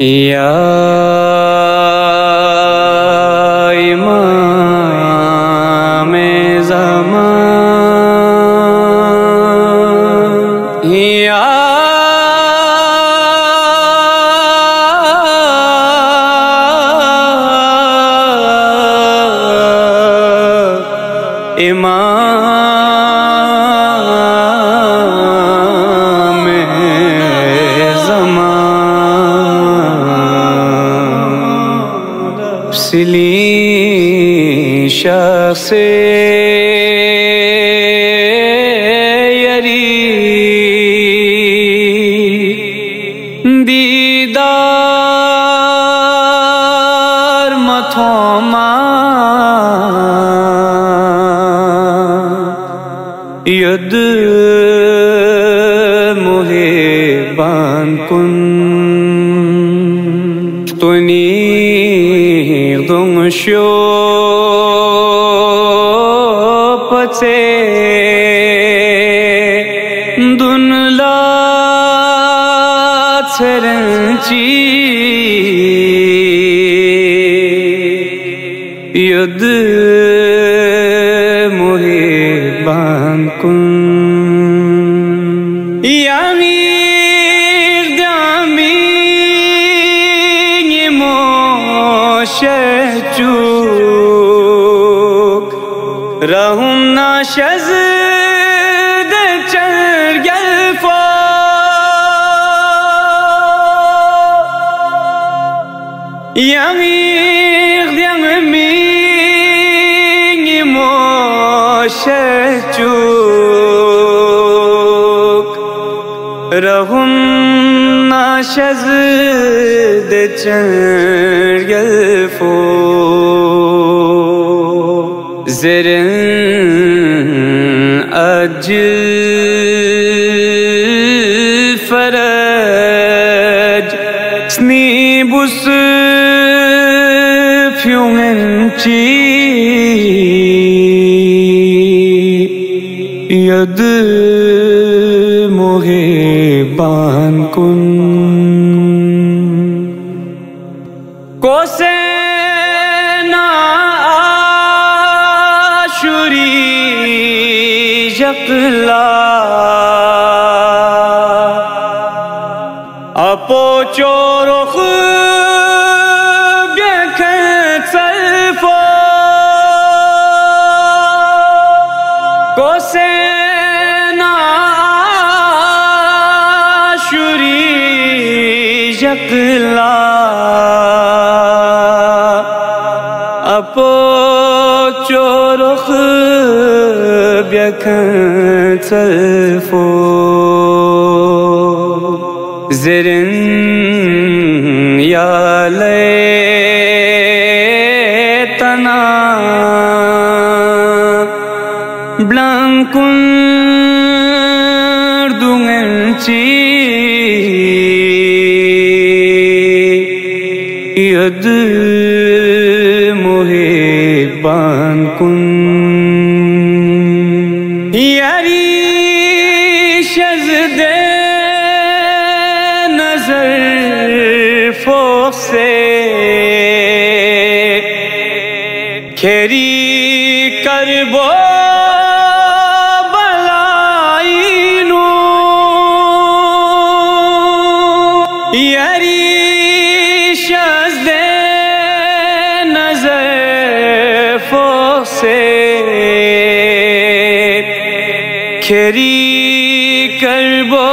یا امام زمان، یا امام زمان، سلی شخص یری دیدار متوما ید محبان کن تنی دنشو پچے دنلا چرنچی ید محبان کن یامیر دامی موشچوک رهم ناشز دچر گلفا یامیر دامی موشچوک رهم ناشز دچر گلفو زرن اجل فرج سنی بس فیونچی ید محبان کن کوسینا آشوری جقلا اپو چورخ بیکھت سلفو کوسینا آشوری جقلا اپو چورخ بیکھت سلفو زرن یا لیتنا بلانکن دونگنچی ید محبان کن یاری شزد نظر فوق سے کھیری کربو بلائینو یاری شزد نظر فوق سے کھیری کربو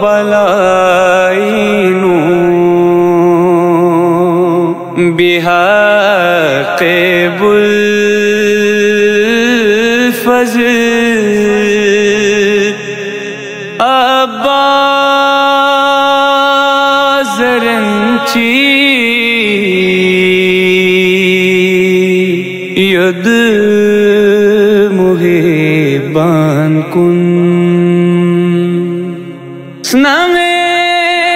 بلائینو بحق بالفضل عباس زرنچی ید محبان کن سنام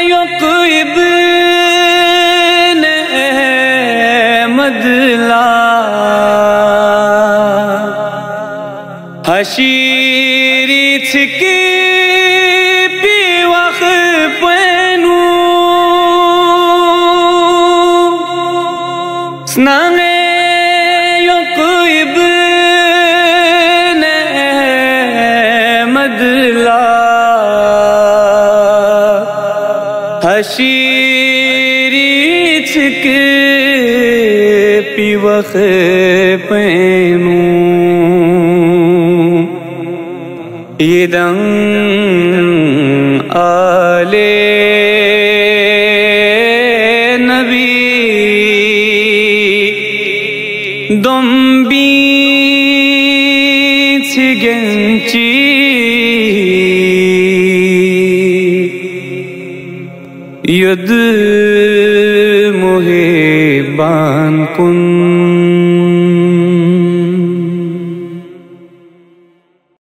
یک ابن احمد لا حشیری تھکی پی وقت پینو اشیری چک پیوخ پینو یدن آلے نبی دنبی چگنچی ید محبان کن